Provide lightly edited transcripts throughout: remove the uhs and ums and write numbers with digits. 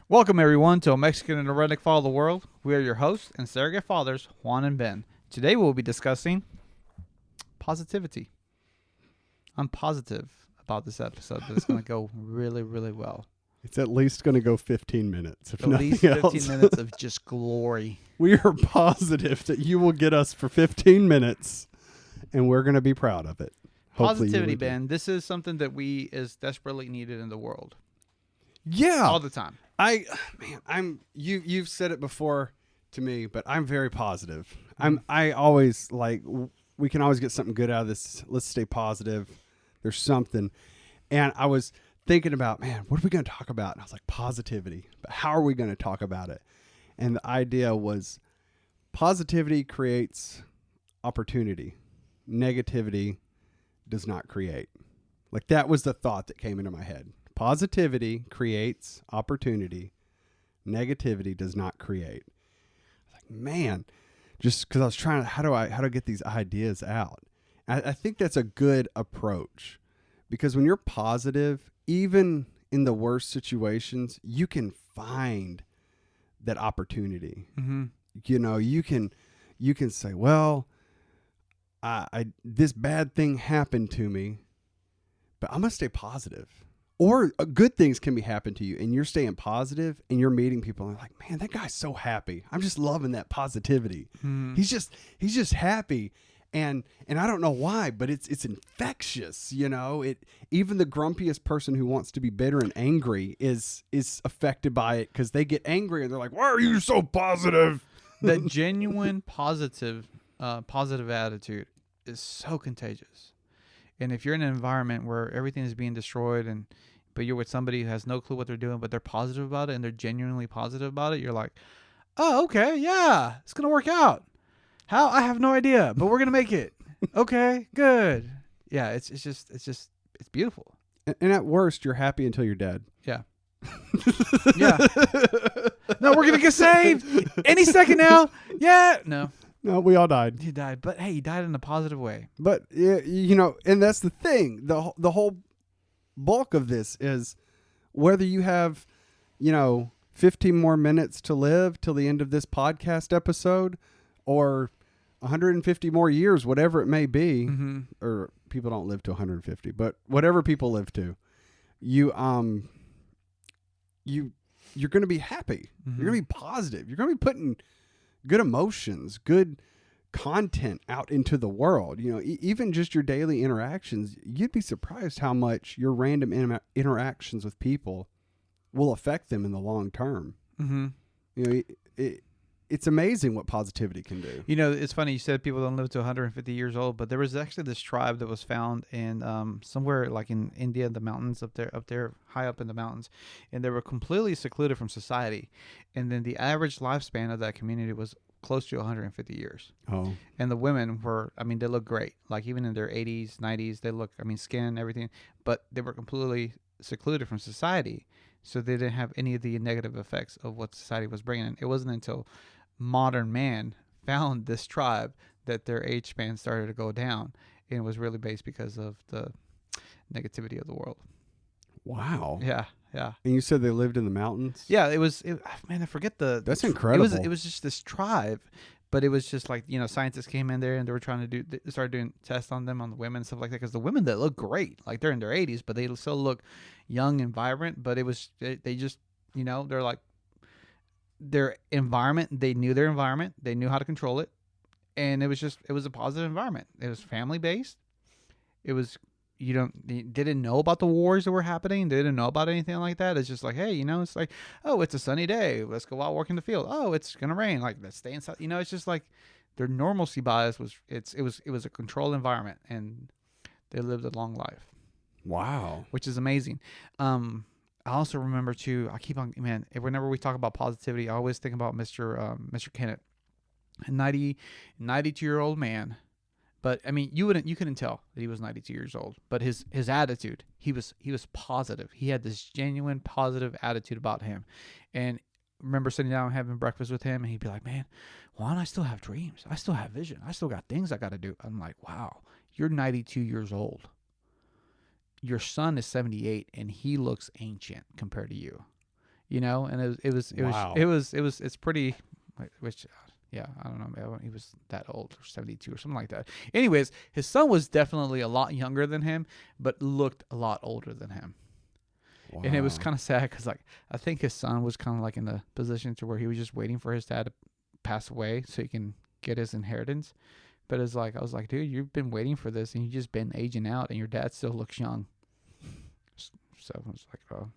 Welcome, everyone, to A Mexican and a Redneck Follow the World. We are your hosts and surrogate fathers, Juan and Ben. Today, we'll be discussing positivity. I'm positive about this episode that it's going to go really, really well. It's at least going to go 15 minutes, if At nothing least 15 else. minutes of just glory. We are positive that you will get us for 15 minutes, and we're going to be proud of it. Hopefully you Positivity, will be. Ben. This is something that we is desperately needed in the world Yeah. all the time. You've said it before to me, but I'm very positive. Mm-hmm. I always we can always get something good out of this. Let's stay positive. There's something. And I was thinking about, man, what are we going to talk about? And I was like, positivity. But how are we going to talk about it? And the idea was positivity creates opportunity. Negativity does not create. Like, that was the thought that came into my head. Positivity creates opportunity. Negativity does not create. I was like, man, just because I was trying to, how do I get these ideas out? I think that's a good approach, because when you're positive, even in the worst situations, you can find that opportunity. Mm-hmm. You know, you can say, well, I this bad thing happened to me, but I'm gonna stay positive. Or good things can be happen to you, and you're staying positive, and you're meeting people, and they're like, man, that guy's so happy. I'm just loving that positivity. Mm-hmm. He's just happy, and I don't know why, but it's infectious. You know, even the grumpiest person who wants to be bitter and angry is affected by it, because they get angry and they're like, why are you so positive? That genuine positive attitude is so contagious. And if you're in an environment where everything is being destroyed, but you're with somebody who has no clue what they're doing, but they're positive about it and they're genuinely positive about it, you're like, oh, okay, yeah, it's gonna work out. How? I have no idea, but we're gonna make it. Okay, good. Yeah, it's beautiful. And at worst, you're happy until you're dead. Yeah. Yeah. No, we're gonna get saved any second now. Yeah. No, No, we all died. he died, but hey, he died in a positive way. But you know, and that's the thing. The whole bulk of this is whether you have, 15 more minutes to live till the end of this podcast episode, or 150 more years, whatever it may be. Mm-hmm. Or people don't live to 150, but whatever people live to, you're going to be happy. Mm-hmm. You're going to be positive. You're going to be putting good emotions, good content out into the world. You know, even just your daily interactions, you'd be surprised how much your random interactions with people will affect them in the long term. Mm-hmm. You know, it's amazing what positivity can do. You know, it's funny you said people don't live to 150 years old, but there was actually this tribe that was found in somewhere like in India, the mountains up there, high up in the mountains, and they were completely secluded from society. And then the average lifespan of that community was close to 150 years. Oh, And the women were, they look great. Like even in their 80s, 90s, they look, skin, everything, but they were completely secluded from society. So they didn't have any of the negative effects of what society was bringing in. It wasn't until modern man found this tribe that their age span started to go down. And it was really based because of the negativity of the world. wow. Yeah. Yeah. And you said they lived in the mountains? Yeah. I forget That's incredible. It was just this tribe, but it was just like, scientists came in there and they were trying to they started doing tests on them, on the women, stuff like that. Because the women that look great, like they're in their 80s, but they still look young and vibrant. But they just, they're like their environment. They knew their environment. They knew how to control it. And it was a positive environment. It was family based. It was, they didn't know about the wars that were happening. They didn't know about anything like that. It's just like, hey, it's like, oh, it's a sunny day. Let's go out, work in the field. Oh, it's going to rain. Like, let's stay inside. It's just like their normalcy bias it was a controlled environment, and they lived a long life. Wow. Which is amazing. I also remember too, I keep on, man, whenever we talk about positivity, I always think about Mr. Kennett, a 92-year-old man. But you couldn't tell that he was 92 years old. But his attitude, he was positive. He had this genuine positive attitude about him. And I remember sitting down and having breakfast with him, and he'd be like, "Man, Juan, I still have dreams. I still have vision. I still got things I got to do." I'm like, "Wow, you're 92 years old. Your son is 78, and he looks ancient compared to you. you know, and Wow. it's pretty, which, yeah, I don't know, man, he was that old, or 72 or something like that. Anyways, his son was definitely a lot younger than him, but looked a lot older than him. Wow. And it was kind of sad because, like, I think his son was kind of like in the position to where he was just waiting for his dad to pass away so he can get his inheritance. But it's like, I was like, dude, you've been waiting for this and you've just been aging out and your dad still looks young. So I was like, oh,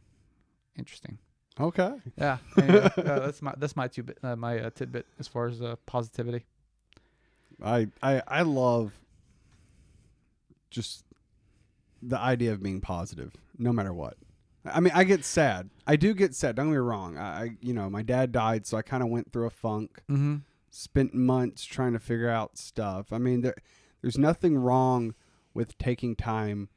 interesting. Okay. Yeah. Anyway, that's my tidbit as far as positivity. I love just the idea of being positive, no matter what. I mean, I get sad. I do get sad. Don't get me wrong. My dad died, so I kind of went through a funk. Mm-hmm. Spent months trying to figure out stuff. I mean, there's nothing wrong with taking time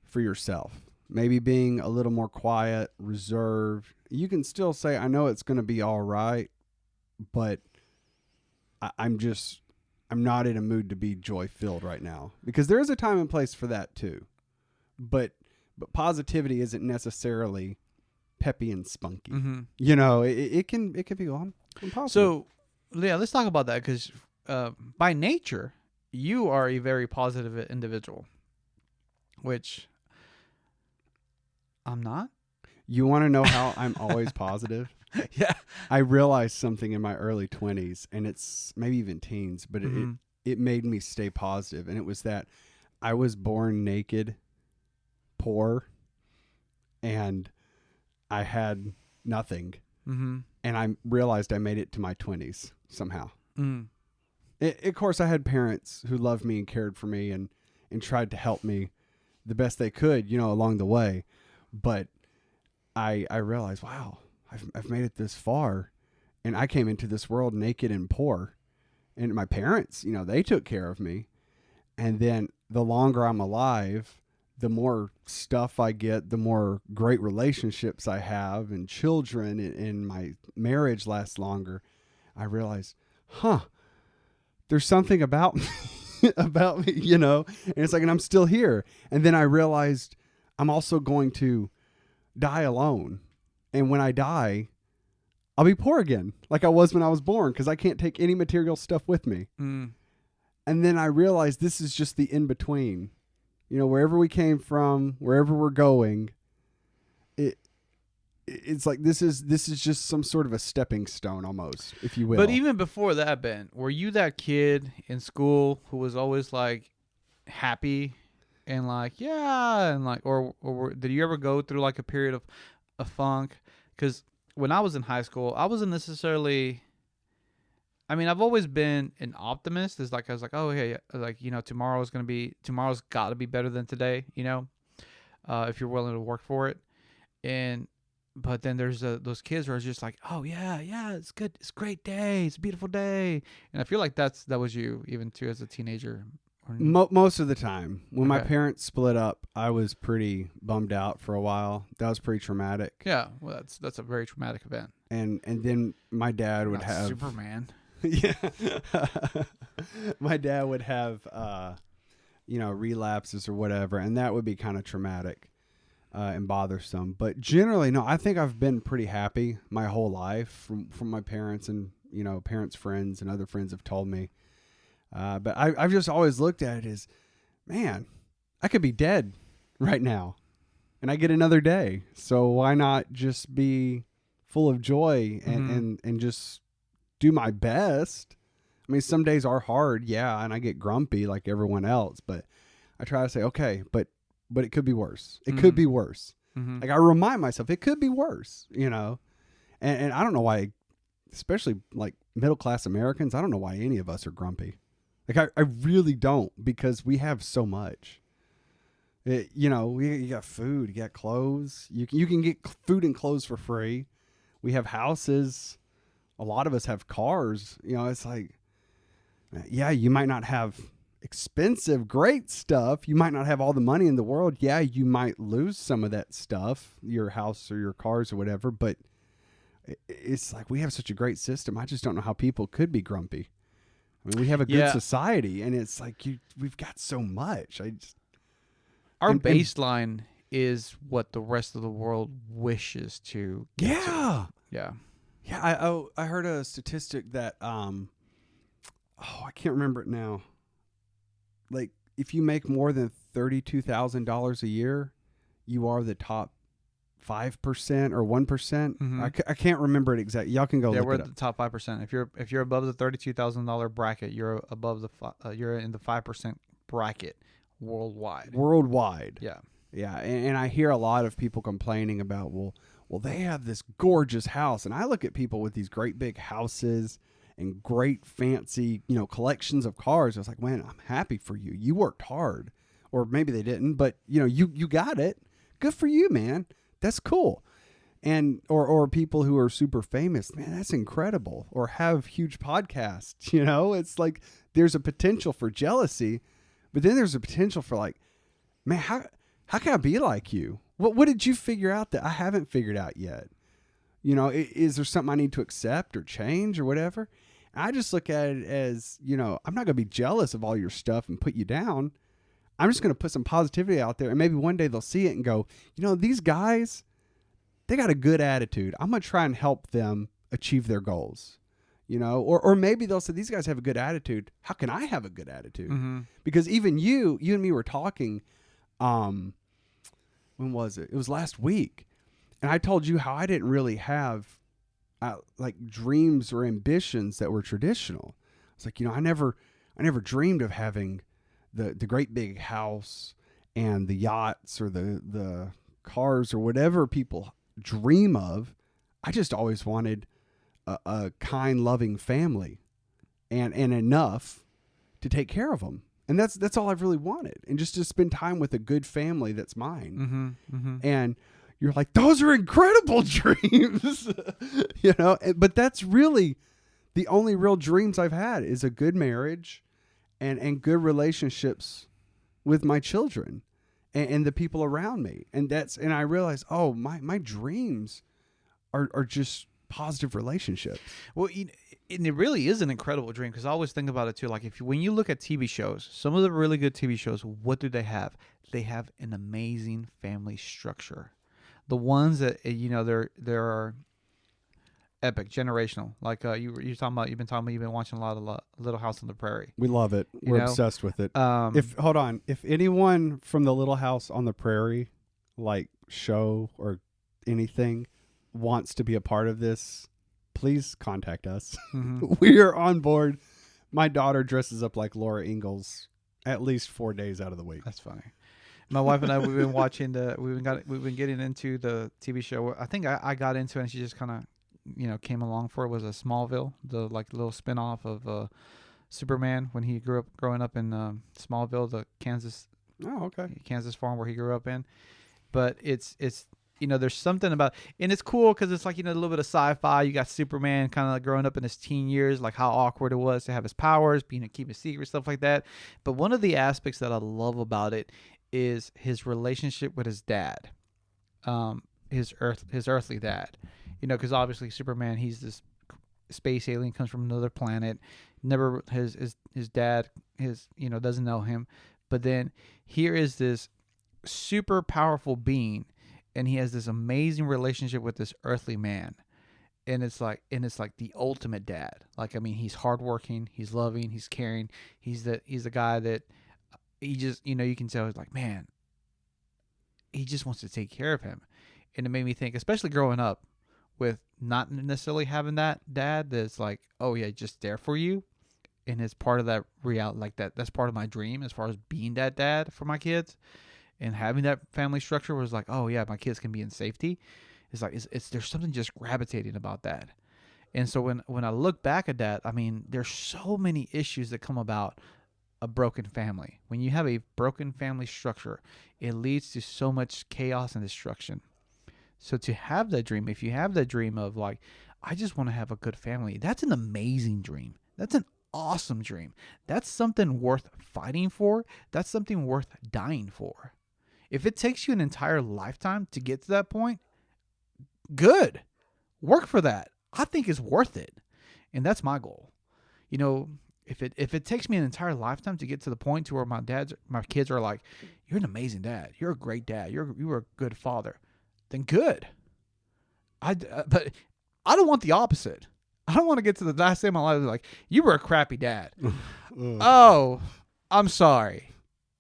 for yourself. Maybe being a little more quiet, reserved. You can still say, I know it's going to be all right, but I'm not in a mood to be joy-filled right now. Because there is a time and place for that too. But positivity isn't necessarily peppy and spunky. Mm-hmm. You know, it can be I'm positive. So, yeah, let's talk about that because by nature, you are a very positive individual, which I'm not. You want to know how I'm always positive? Yeah. I realized something in my early 20s, and it's maybe even teens, but Mm-hmm. it made me stay positive, and it was that I was born naked, poor, and I had nothing. Mm-hmm. And I realized I made it to my 20s somehow. Mm. Of course, I had parents who loved me and cared for me and tried to help me the best they could, along the way. But I realized, wow, I've made it this far, and I came into this world naked and poor. And my parents, they took care of me. And then the longer I'm alive, the more stuff I get, the more great relationships I have and children, and my marriage lasts longer. I realize, there's something about me, and it's like, and I'm still here. And then I realized I'm also going to die alone. And when I die, I'll be poor again, like I was when I was born, because I can't take any material stuff with me. Mm. And then I realized this is just the in-between. Wherever we came from, wherever we're going, it's like this is just some sort of a stepping stone almost, if you will. But even before that, Ben, were you that kid in school who was always like happy and like, yeah, and like, or did you ever go through like a period of a funk? Because when I was in high school, I wasn't necessarily. I mean, I've always been an optimist. It's like I was like, oh yeah, like tomorrow's got to be better than today. If you're willing to work for it, but then there's those kids who are just like, oh yeah, it's good, it's a great day, it's a beautiful day, and I feel like that was you even too as a teenager. Most of the time, when my Okay. parents split up, I was pretty bummed out for a while. That was pretty traumatic. Yeah, well, that's a very traumatic event. And then my dad would Not have Superman. yeah. My dad would have, relapses or whatever, and that would be kind of traumatic and bothersome. But generally, no, I think I've been pretty happy my whole life from my parents and, parents' friends and other friends have told me. But I've just always looked at it as, man, I could be dead right now, and I get another day. So why not just be full of joy and just do my best? I mean, some days are hard, yeah, and I get grumpy like everyone else, but I try to say, okay, but it could be worse. It could be worse. Mm-hmm. Like I remind myself, it could be worse, and I don't know why, especially like middle-class Americans, I don't know why any of us are grumpy. Like I really don't, because we have so much. You got food, you got clothes, you can get food and clothes for free. We have houses. A lot of us have cars. It's like, yeah, you might not have expensive, great stuff. You might not have all the money in the world. Yeah, you might lose some of that stuff, your house or your cars or whatever. But it's like we have such a great system. I just don't know how people could be grumpy. I mean, we have a good society, and it's like we've got so much. Our baseline is what the rest of the world wishes to get to. Yeah. Yeah. Yeah, I heard a statistic that I can't remember it now. Like if you make more than $32,000 a year, you are the top 5% or 1%. Mhm. I can't remember it exactly. Y'all can go Yeah, look we're it at up. the top 5%. If you're above the $32,000 bracket, you're above you're in the 5% bracket worldwide. Worldwide. Yeah. Yeah, and I hear a lot of people complaining about well they have this gorgeous house, and I look at people with these great big houses and great fancy collections of cars. I was like, man, I'm happy for you. You worked hard, or maybe they didn't, but you got it. Good for you, man. That's cool. And or people who are super famous, man, that's incredible. Or have huge podcasts. It's like there's a potential for jealousy, but then there's a potential for like, man, how can I be like you? What did you figure out that I haven't figured out yet? Is there something I need to accept or change or whatever? I just look at it as, I'm not going to be jealous of all your stuff and put you down. I'm just going to put some positivity out there, and maybe one day they'll see it and go, these guys, they got a good attitude. I'm going to try and help them achieve their goals. Or maybe they'll say, these guys have a good attitude. How can I have a good attitude? Mm-hmm. Because even you and me were talking, when was it? It was last week. And I told you how I didn't really have like dreams or ambitions that were traditional. It's like, I never dreamed of having the great big house and the yachts or the cars or whatever people dream of. I just always wanted a kind, loving family and enough to take care of them. And that's all I've really wanted. And just to spend time with a good family that's mine. Mm-hmm. Mm-hmm. And you're like, those are incredible dreams, but that's really the only real dreams I've had is a good marriage and good relationships with my children and the people around me. And I realized, oh, my dreams are just positive relationships. Well, and it really is an incredible dream because I always think about it too. Like when you look at TV shows, some of the really good TV shows, what do they have? They have an amazing family structure. The ones that they're epic, generational. Like you've been watching a lot of Little House on the Prairie. We love it. We're obsessed with it. If anyone from the Little House on the Prairie, like show or anything, wants to be a part of this, please contact us. Mm-hmm. We are on board. My daughter dresses up like Laura Ingalls at least 4 days out of the week. That's funny. My wife and I, we've been watching we've been getting into the TV show. I think I got into it and she just kind of, came along for it. Was a Smallville, the like little spinoff of Superman when he growing up in Smallville, the Kansas farm where he grew up in. But it's there's something about, and it's cool because it's like, a little bit of sci-fi. You got Superman kind of like growing up in his teen years, like how awkward it was to have his powers, keep a secret, stuff like that. But one of the aspects that I love about it is his relationship with his dad, his earthly dad. Because obviously Superman, he's this space alien, comes from another planet. Never his dad doesn't know him, but then here is this super powerful being. And he has this amazing relationship with this earthly man. And it's like the ultimate dad. Like, I mean, he's hardworking, he's loving, he's caring. He's the guy that he just, you can tell he's like, man, he just wants to take care of him. And it made me think, especially growing up with not necessarily having that dad that's like, oh yeah, just there for you. And it's part of that reality, like that's part of my dream as far as being that dad for my kids. And having that family structure was like, oh yeah, my kids can be in safety. It's like there's something just gravitating about that. And so when I look back at that, I mean, there's so many issues that come about a broken family. When you have a broken family structure, it leads to so much chaos and destruction. So to have that dream, if you have that dream of like, I just want to have a good family, that's an amazing dream. That's an awesome dream. That's something worth fighting for. That's something worth dying for. If it takes you an entire lifetime to get to that point, good. Work for that. I think it's worth it. And that's my goal. if it takes me an entire lifetime to get to the point to where my kids are like, you're an amazing dad, you're a great dad, you were a good father, then good. But I don't want the opposite. I don't want to get to the last day of my life like, you were a crappy dad. Oh, I'm sorry.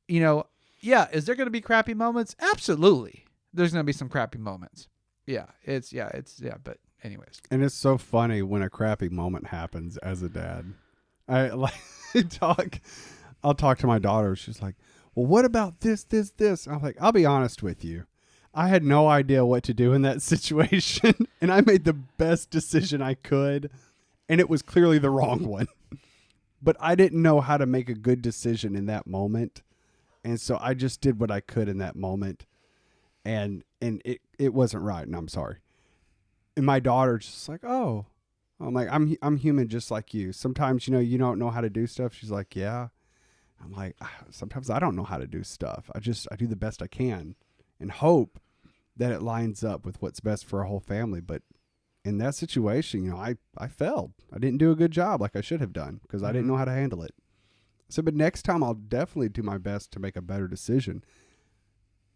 Yeah, is there going to be crappy moments? Absolutely. There's going to be some crappy moments. Yeah, but anyways. And it's so funny when a crappy moment happens as a dad. I'll talk to my daughter. She's like, well, what about this? I'm like, I'll be honest with you. I had no idea what to do in that situation, and I made the best decision I could, and it was clearly the wrong one. But I didn't know how to make a good decision in that moment, and so I just did what I could in that moment, and it wasn't right, and I'm sorry. And my daughter's just like, oh, I'm like, I'm human just like you. Sometimes, you don't know how to do stuff. She's like, yeah. I'm like, sometimes I don't know how to do stuff. I do the best I can and hope that it lines up with what's best for our whole family. But in that situation, I failed. I didn't do a good job like I should have done because I didn't know how to handle it. So, but next time I'll definitely do my best to make a better decision.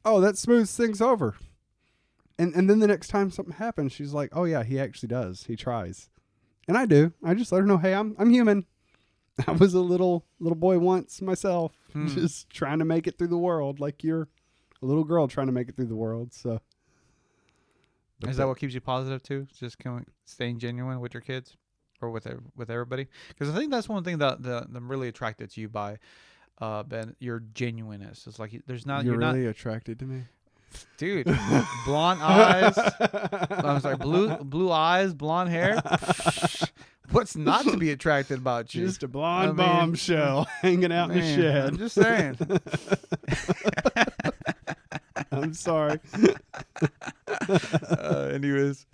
Oh, that smooths things over. And then the next time something happens, she's like, oh yeah, he actually does. He tries. And I do. I just let her know, hey, I'm human. I was a little boy once myself, just trying to make it through the world like you're a little girl trying to make it through the world. So, is that what keeps you positive too? Just staying genuine with your kids or with everybody? Because I think that's one thing that I'm really attracted to you by, Ben. Your genuineness. It's like you're really attracted to me, dude. Blonde eyes. I was like blue eyes, blonde hair. What's not to be attracted about you? Just a blonde bombshell hanging out in the shed. I'm just saying. I'm sorry. Anyways,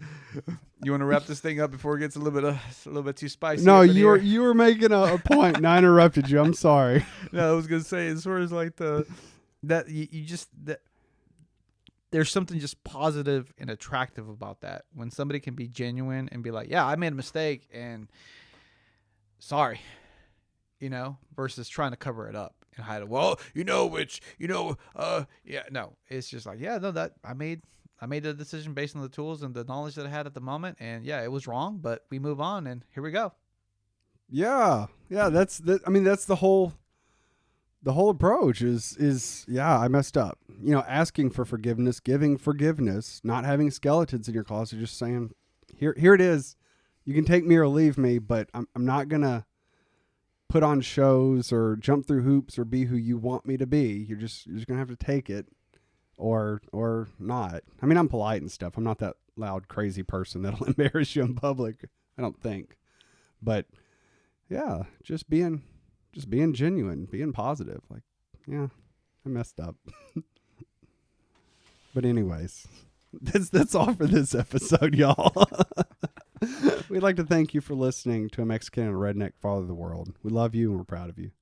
you want to wrap this thing up before it gets a little bit too spicy? No, you were making a point, and I interrupted you. I'm sorry. No, I was gonna say as far as like there's something just positive and attractive about that when somebody can be genuine and be like, yeah, I made a mistake and sorry, versus trying to cover it up and hide it. Well, yeah, no, it's just like, yeah, no, that I made the decision based on the tools and the knowledge that I had at the moment. And yeah, it was wrong, but we move on and here we go. Yeah. That's the whole approach is yeah, I messed up. Asking for forgiveness, giving forgiveness, not having skeletons in your closet, just saying, here it is. You can take me or leave me, but I'm not gonna put on shows or jump through hoops or be who you want me to be. You're just gonna have to take it or not. I mean, I'm polite and stuff. I'm not that loud, crazy person that'll embarrass you in public, I don't think. But yeah, just being genuine, being positive. Like, yeah, I messed up. But anyways, that's all for this episode, y'all. We'd like to thank you for listening to a Mexican and a redneck father of the world. We love you and we're proud of you.